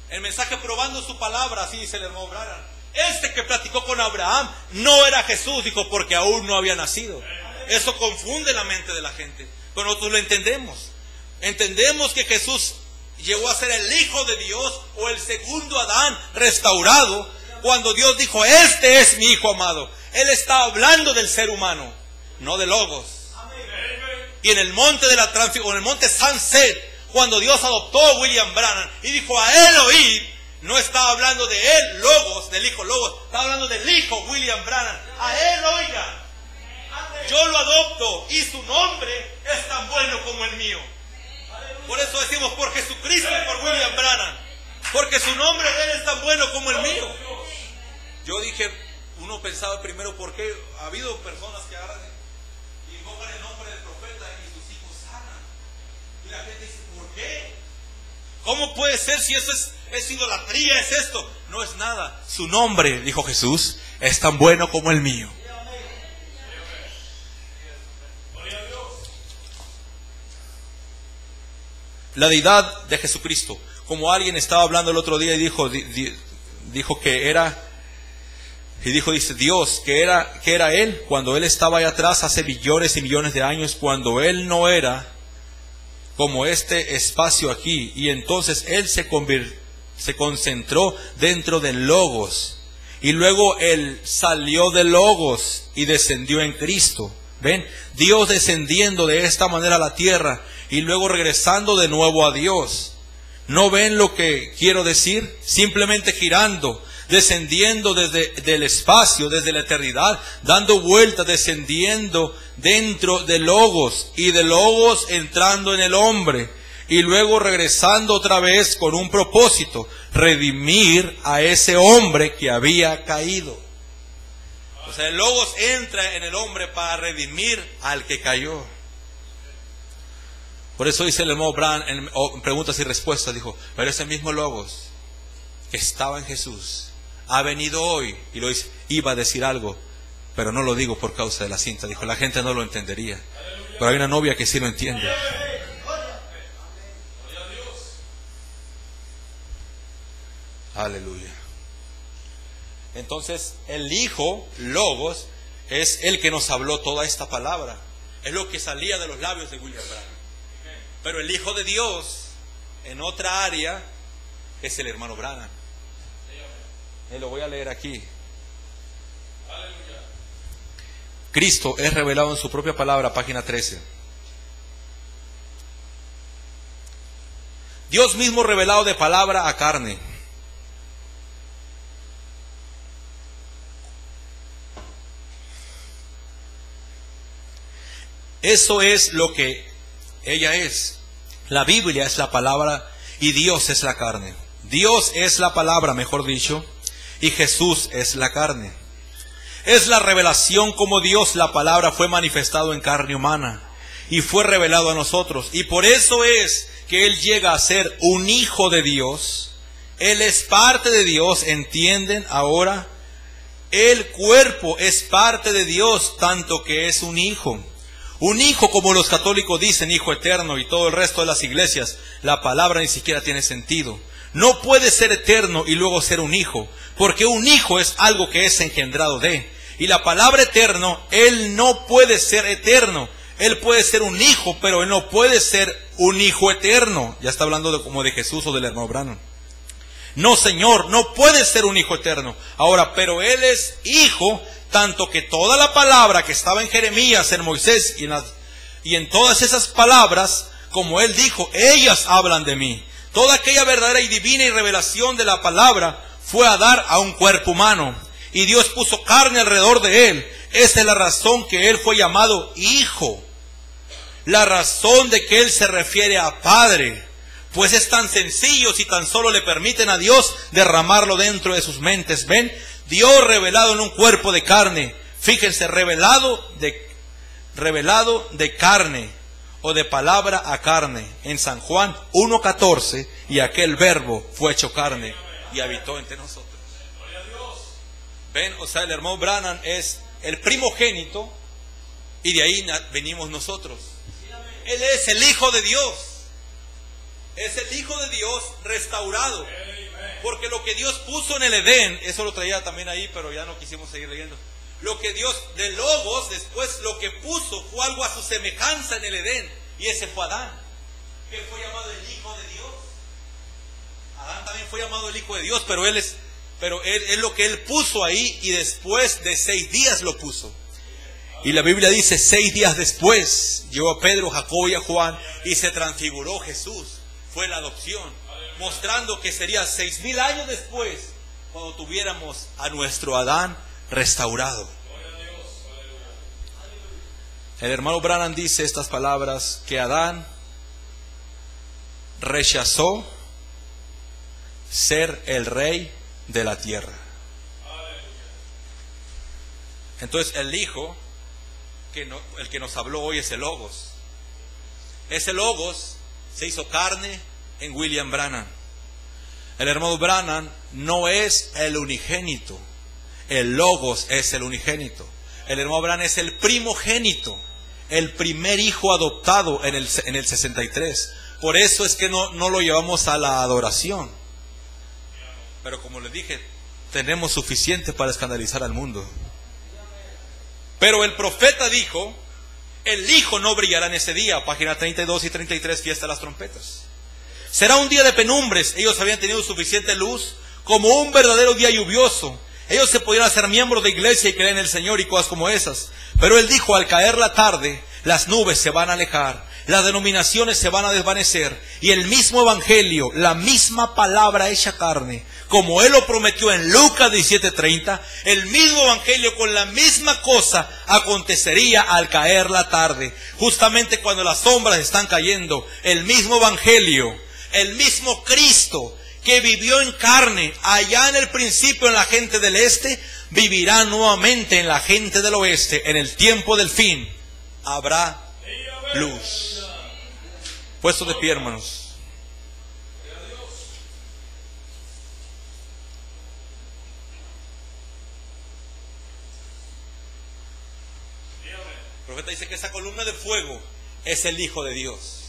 El mensaje probando su palabra, así dice el hermano Branham. Este que platicó con Abraham no era Jesús, dijo, porque aún no había nacido. Eso confunde la mente de la gente. Pero nosotros lo entendemos. Entendemos que Jesús llegó a ser el Hijo de Dios o el segundo Adán restaurado cuando Dios dijo, este es mi Hijo amado. Él está hablando del ser humano, no de logos. Y en el monte de la transfiguración, en el monte Sunset, cuando Dios adoptó a William Branham y dijo a él oír, no estaba hablando de él, logos, del Hijo logos, estaba hablando del Hijo William Branham. A él oigan. Yo lo adopto y su nombre es tan bueno como el mío. Por eso decimos por Jesucristo y por William Branham. Porque su nombre de él es tan bueno como el mío. Yo dije, uno pensaba primero, ¿por qué ha habido personas que agarran y invocan el nombre del profeta y sus hijos sanan? Y la gente dice, ¿por qué? ¿Cómo puede ser si eso es idolatría, es esto? No es nada. Su nombre, dijo Jesús, es tan bueno como el mío. La deidad de Jesucristo, como alguien estaba hablando el otro día y dijo que era, y dice Dios, que era Él, cuando Él estaba allá atrás hace millones y millones de años, cuando Él no era como este espacio aquí, y entonces Él se concentró dentro del Logos, y luego Él salió del Logos y descendió en Cristo. ¿Ven? Dios descendiendo de esta manera a la tierra y luego regresando de nuevo a Dios. ¿No ven lo que quiero decir? Simplemente girando, descendiendo desde el espacio, desde la eternidad, dando vueltas, descendiendo dentro de Logos y de Logos entrando en el hombre y luego regresando otra vez con un propósito, redimir a ese hombre que había caído. O sea, el Logos entra en el hombre para redimir al que cayó. Por eso dice el hermano Branham en preguntas y respuestas, dijo, pero ese mismo Logos que estaba en Jesús ha venido hoy, y lo dice, iba a decir algo, pero no lo digo por causa de la cinta. Dijo, la gente no lo entendería, pero hay una novia que sí lo entiende. Aleluya. Entonces, el Hijo, Logos, es el que nos habló toda esta palabra. Es lo que salía de los labios de William Branham. Pero el Hijo de Dios, en otra área, es el hermano Branham. Lo voy a leer aquí. Cristo es revelado en su propia palabra, página 13. Dios mismo revelado de palabra a carne. Eso es lo que ella es. La Biblia es la palabra y Dios es la carne. Dios es la palabra, mejor dicho, y Jesús es la carne. Es la revelación como Dios, la palabra, fue manifestado en carne humana y fue revelado a nosotros. Y por eso es que Él llega a ser un hijo de Dios. Él es parte de Dios, ¿entienden ahora? el cuerpo es parte de Dios, tanto que es un hijo. Un hijo, como los católicos dicen, hijo eterno, y todo el resto de las iglesias, la palabra ni siquiera tiene sentido. No puede ser eterno y luego ser un hijo, porque un hijo es algo que es engendrado de. Y la palabra eterno, él no puede ser eterno. Él puede ser un hijo, pero él no puede ser un hijo eterno. Ya está hablando como de Jesús o del hermano Branham. No, Señor, no puede ser un hijo eterno. Ahora, pero él es hijo, tanto que toda la palabra que estaba en Jeremías, en Moisés y en todas esas palabras, como él dijo, ellas hablan de mí. Toda aquella verdadera y divina y revelación de la palabra fue a dar a un cuerpo humano. Y Dios puso carne alrededor de él. Esa es la razón que él fue llamado hijo. La razón de que él se refiere a padre. Pues es tan sencillo si tan solo le permiten a Dios derramarlo dentro de sus mentes. ¿Ven? Dios revelado en un cuerpo de carne. Fíjense, revelado de carne o de palabra a carne. En San Juan 1:14, y aquel verbo fue hecho carne y habitó entre nosotros. ¿Ven? O sea, el hermano Branham es el primogénito y de ahí venimos nosotros. Él es el Hijo de Dios. Es el Hijo de Dios restaurado. Porque lo que Dios puso en el Edén, eso lo traía también ahí, pero ya no quisimos seguir leyendo. Lo que Dios, de Logos, después lo que puso fue algo a su semejanza en el Edén. Y ese fue Adán, que fue llamado el Hijo de Dios. Adán también fue llamado el Hijo de Dios, pero él es lo que él puso ahí, y después de 6 días lo puso. Y la Biblia dice, 6 días después llegó a Pedro, Jacobo y a Juan, y se transfiguró Jesús. Fue la adopción, mostrando que sería 6,000 años después cuando tuviéramos a nuestro Adán restaurado. El hermano Branham dice estas palabras, que Adán rechazó ser el rey de la tierra. Entonces el Hijo, el que nos habló hoy, es el Logos. Ese Logos se hizo carne en William Branham. El hermano Branham no es el unigénito. El Logos es el unigénito. El hermano Branham es el primogénito, el primer hijo adoptado en el 63. Por eso es que no lo llevamos a la adoración. Pero como les dije, tenemos suficiente para escandalizar al mundo. Pero el profeta dijo, el Hijo no brillará en ese día. Página 32 y 33, fiesta de las trompetas. Será un día de penumbres. Ellos habían tenido suficiente luz, como un verdadero día lluvioso. Ellos se podían hacer miembros de iglesia y creer en el Señor y cosas como esas. Pero él dijo, al caer la tarde, las nubes se van a alejar, las denominaciones se van a desvanecer, y el mismo evangelio, la misma palabra hecha carne, como él lo prometió en Lucas 17:30, el mismo evangelio con la misma cosa acontecería al caer la tarde. Justamente cuando las sombras están cayendo, el mismo evangelio, el mismo Cristo que vivió en carne allá en el principio en la gente del este, vivirá nuevamente en la gente del oeste. En el tiempo del fin habrá luz. Puestos de pie, hermanos. El profeta dice que esa columna de fuego es el Hijo de Dios.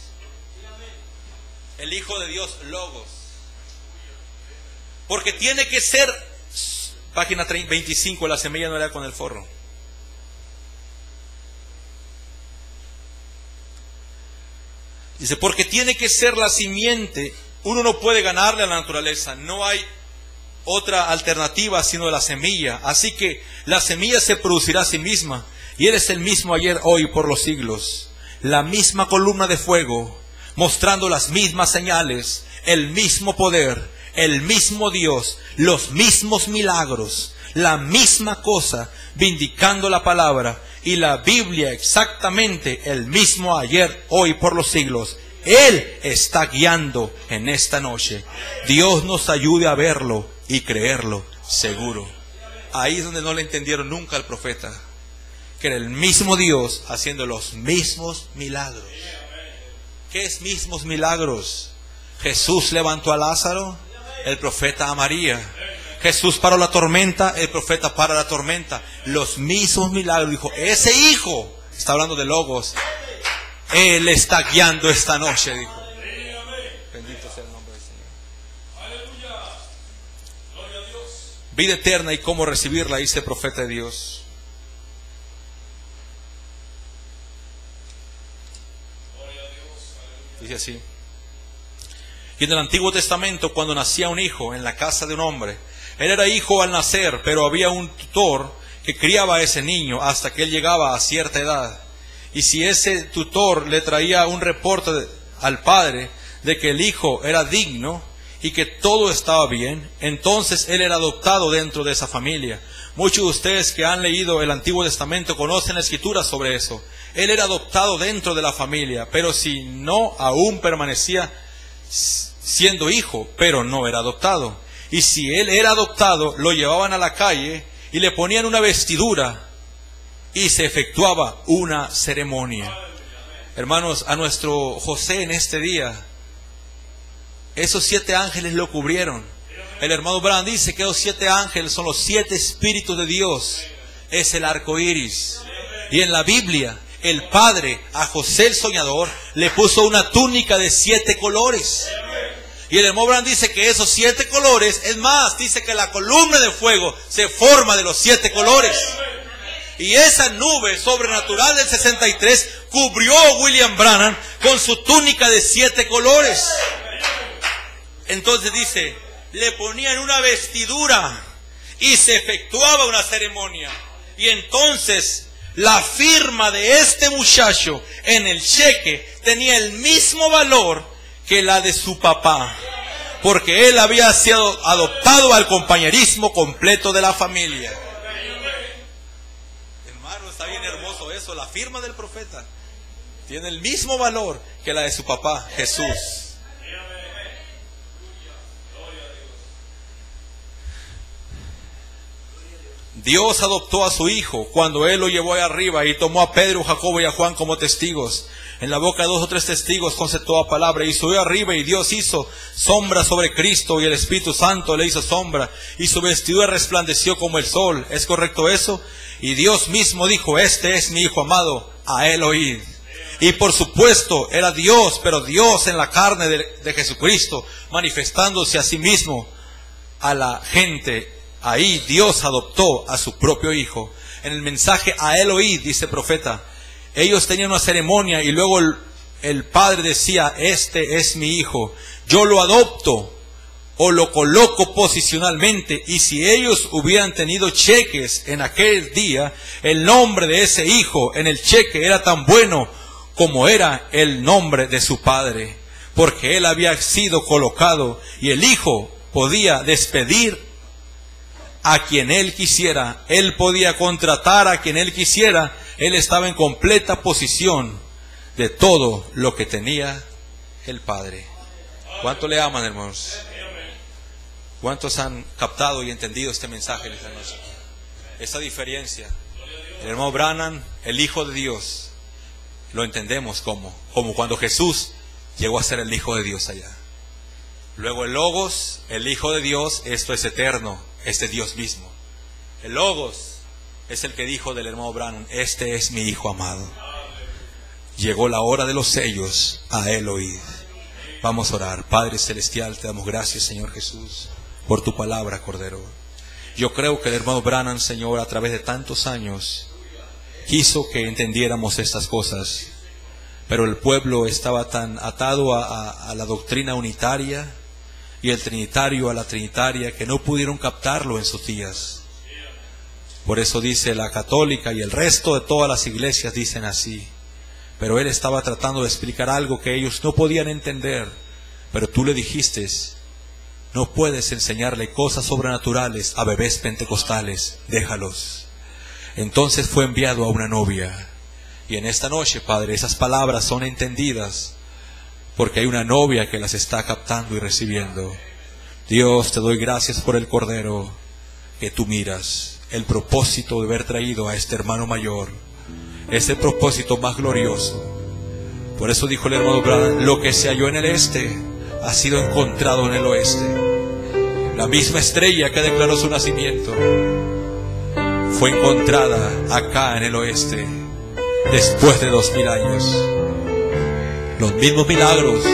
El Hijo de Dios, Logos. Porque tiene que ser, página 25, la semilla no era con el forro. Dice, porque tiene que ser la simiente. Uno no puede ganarle a la naturaleza. No hay otra alternativa sino la semilla. Así que la semilla se producirá a sí misma. Y Él es el mismo ayer, hoy, por los siglos. La misma columna de fuego, mostrando las mismas señales, el mismo poder, el mismo Dios, los mismos milagros, la misma cosa, vindicando la palabra. Y la Biblia exactamente el mismo ayer, hoy, por los siglos. Él está guiando en esta noche. Dios nos ayude a verlo y creerlo seguro. Ahí es donde no le entendieron nunca al profeta, que era el mismo Dios haciendo los mismos milagros. ¿Qué es mismos milagros? Jesús levantó a Lázaro, el profeta a María. Jesús paró la tormenta, el profeta para la tormenta. Los mismos milagros, dijo, ese hijo, está hablando de Logos, Él está guiando esta noche, dijo. Bendito sea el nombre del Señor. Vida eterna y cómo recibirla, dice el profeta de Dios. Dice así. Y en el Antiguo Testamento, cuando nacía un hijo en la casa de un hombre, él era hijo al nacer, pero había un tutor que criaba a ese niño hasta que él llegaba a cierta edad. Y si ese tutor le traía un reporte al padre de que el hijo era digno y que todo estaba bien, entonces él era adoptado dentro de esa familia. Muchos de ustedes que han leído el Antiguo Testamento conocen la escritura sobre eso. Él era adoptado dentro de la familia, pero si no, aún permanecía siendo hijo, pero no era adoptado. Y si él era adoptado, lo llevaban a la calle y le ponían una vestidura y se efectuaba una ceremonia. Hermanos, a nuestro José en este día, esos 7 ángeles lo cubrieron. El hermano Branham dice que esos 7 ángeles son los 7 espíritus de Dios. Es el arco iris. Y en la Biblia, el Padre a José el soñador le puso una túnica de 7 colores. Y el hermano Branham dice que esos 7 colores, es más, dice que la columna de fuego se forma de los 7 colores. Y esa nube sobrenatural del 63 cubrió a William Branham con su túnica de 7 colores. Entonces dice, le ponían una vestidura y se efectuaba una ceremonia. Y entonces la firma de este muchacho en el cheque tenía el mismo valor que la de su papá, porque él había sido adoptado al compañerismo completo de la familia. Hermano, está bien hermoso eso. La firma del profeta tiene el mismo valor que la de su papá, Jesús. Dios adoptó a su hijo cuando Él lo llevó ahí arriba y tomó a Pedro, Jacobo y a Juan como testigos. En la boca de 2 o 3 testigos conceptó a palabra y subió arriba, y Dios hizo sombra sobre Cristo y el Espíritu Santo le hizo sombra y su vestidura resplandeció como el sol. ¿Es correcto eso? Y Dios mismo dijo, este es mi hijo amado, a Él oíd. Y por supuesto era Dios, pero Dios en la carne de Jesucristo, manifestándose a sí mismo a la gente. Ahí Dios adoptó a su propio hijo. En el mensaje a Él oíd, dice el profeta, ellos tenían una ceremonia y luego el padre decía, este es mi hijo, yo lo adopto o lo coloco posicionalmente. Y si ellos hubieran tenido cheques en aquel día, el nombre de ese hijo en el cheque era tan bueno como era el nombre de su padre, porque él había sido colocado y el hijo podía despedir a quien él quisiera, él podía contratar a quien él quisiera. Él estaba en completa posición de todo lo que tenía el Padre. ¿Cuánto le aman, hermanos? ¿Cuántos han captado y entendido este mensaje en esta noche? Esa diferencia. El hermano Branham, el Hijo de Dios, lo entendemos como cuando Jesús llegó a ser el Hijo de Dios allá. Luego el Logos, el Hijo de Dios, esto es eterno, este es Dios mismo. El Logos es el que dijo del hermano Branham, este es mi hijo amado. Llegó la hora de los sellos, a Él oíd. Vamos a orar. Padre Celestial, te damos gracias, Señor Jesús, por tu palabra, Cordero. Yo creo que el hermano Branham, Señor, a través de tantos años, quiso que entendiéramos estas cosas, pero el pueblo estaba tan atado a la doctrina unitaria y el trinitario a la trinitaria que no pudieron captarlo en sus días. Por eso dice la católica y el resto de todas las iglesias dicen así. Pero él estaba tratando de explicar algo que ellos no podían entender. Pero tú le dijiste, no puedes enseñarle cosas sobrenaturales a bebés pentecostales, déjalos. Entonces fue enviado a una novia. Y en esta noche, Padre, esas palabras son entendidas, porque hay una novia que las está captando y recibiendo. Dios, te doy gracias por el Cordero que tú miras. El propósito de haber traído a este hermano mayor es el propósito más glorioso. Por eso dijo el hermano Branham, lo que se halló en el este ha sido encontrado en el oeste. La misma estrella que declaró su nacimiento fue encontrada acá en el oeste después de 2000 años. Los mismos milagros,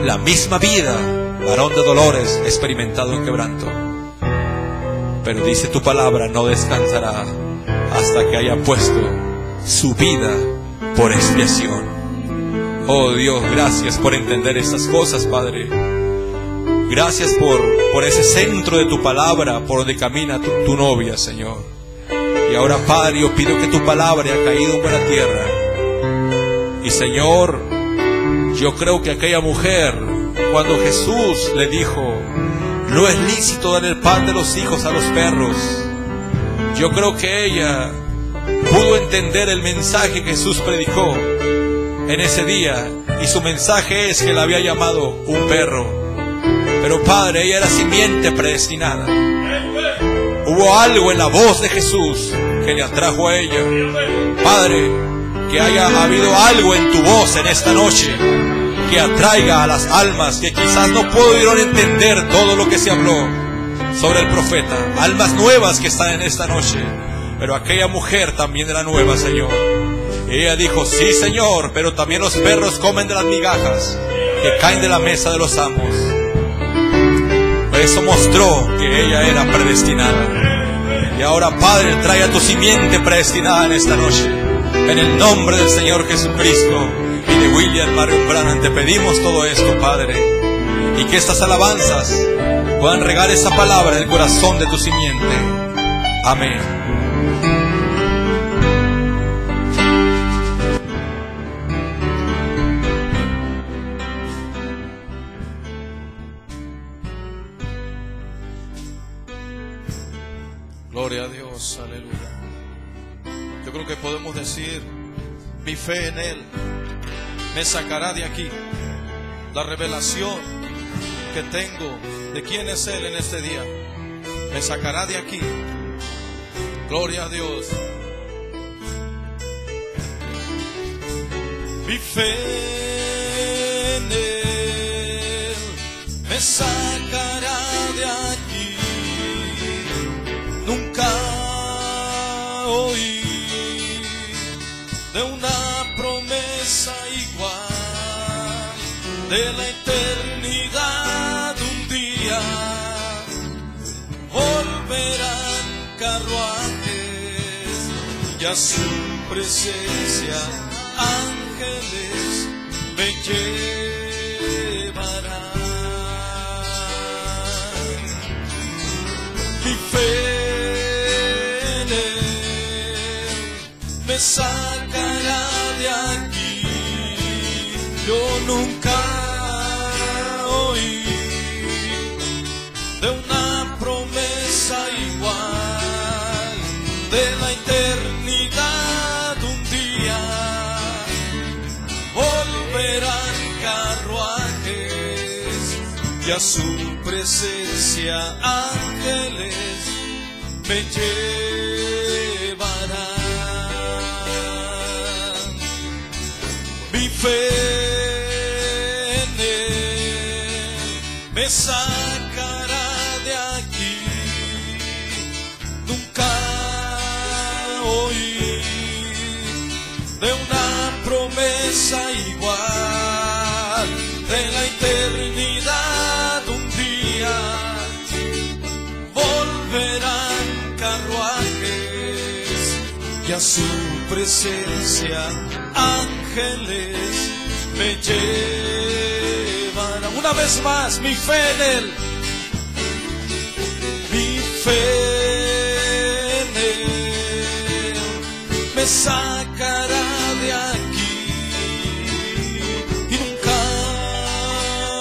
la misma vida, varón de dolores, experimentado en quebranto. Pero dice tu palabra, no descansará hasta que haya puesto su vida por expiación. Oh Dios, gracias por entender estas cosas, Padre. Gracias por ese centro de tu palabra, por donde camina tu novia, Señor. Y ahora, Padre, yo pido que tu palabra haya caído en buena tierra. Y Señor, yo creo que aquella mujer, cuando Jesús le dijo, no es lícito dar el pan de los hijos a los perros, yo creo que ella pudo entender el mensaje que Jesús predicó en ese día. Y su mensaje es que la había llamado un perro. Pero Padre, ella era simiente predestinada. Hubo algo en la voz de Jesús que le atrajo a ella. Padre, que haya habido algo en tu voz en esta noche que atraiga a las almas que quizás no pudieron entender todo lo que se habló sobre el profeta. Almas nuevas que están en esta noche. Pero aquella mujer también era nueva, Señor. Ella dijo, sí, Señor, pero también los perros comen de las migajas que caen de la mesa de los amos. Eso mostró que ella era predestinada. Y ahora, Padre, trae a tu simiente predestinada en esta noche. En el nombre del Señor Jesucristo y de William Marion Branham te pedimos todo esto, Padre. Y que estas alabanzas puedan regar esa palabra en el corazón de tu simiente. Amén. Gloria a Dios, aleluya. Yo creo que podemos decir, mi fe en Él me sacará de aquí. La revelación que tengo de quién es Él en este día me sacará de aquí. Gloria a Dios. Mi fe en Él me sacará de aquí. Nunca oí de una promesa igual, de la eternidad un día volverán carruajes y a su presencia ángeles me llevarán. Mi fe me sacará de aquí. Yo nunca oí de una promesa igual, de la eternidad un día volverán carruajes y a su presencia ángeles me llevarán. Mi fe en Él me sacará de aquí. Nunca oí de una promesa igual, de la eternidad un día volverán carruajes y a su presencia ángeles me llevarán. Una vez más, mi fe en Él, mi fe en Él me sacará de aquí. Y nunca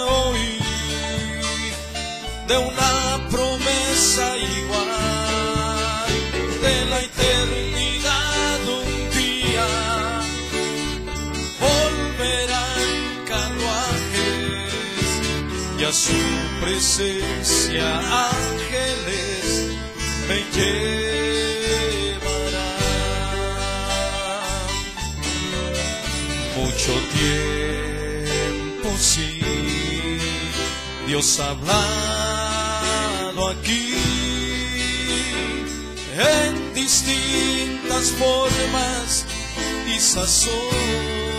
oí de una promesa igual, de la eternidad un día volverán carruajes y a su presencia ángeles me llevarán. Mucho tiempo sí Dios hablaba estado aquí en distintas formas y sazón.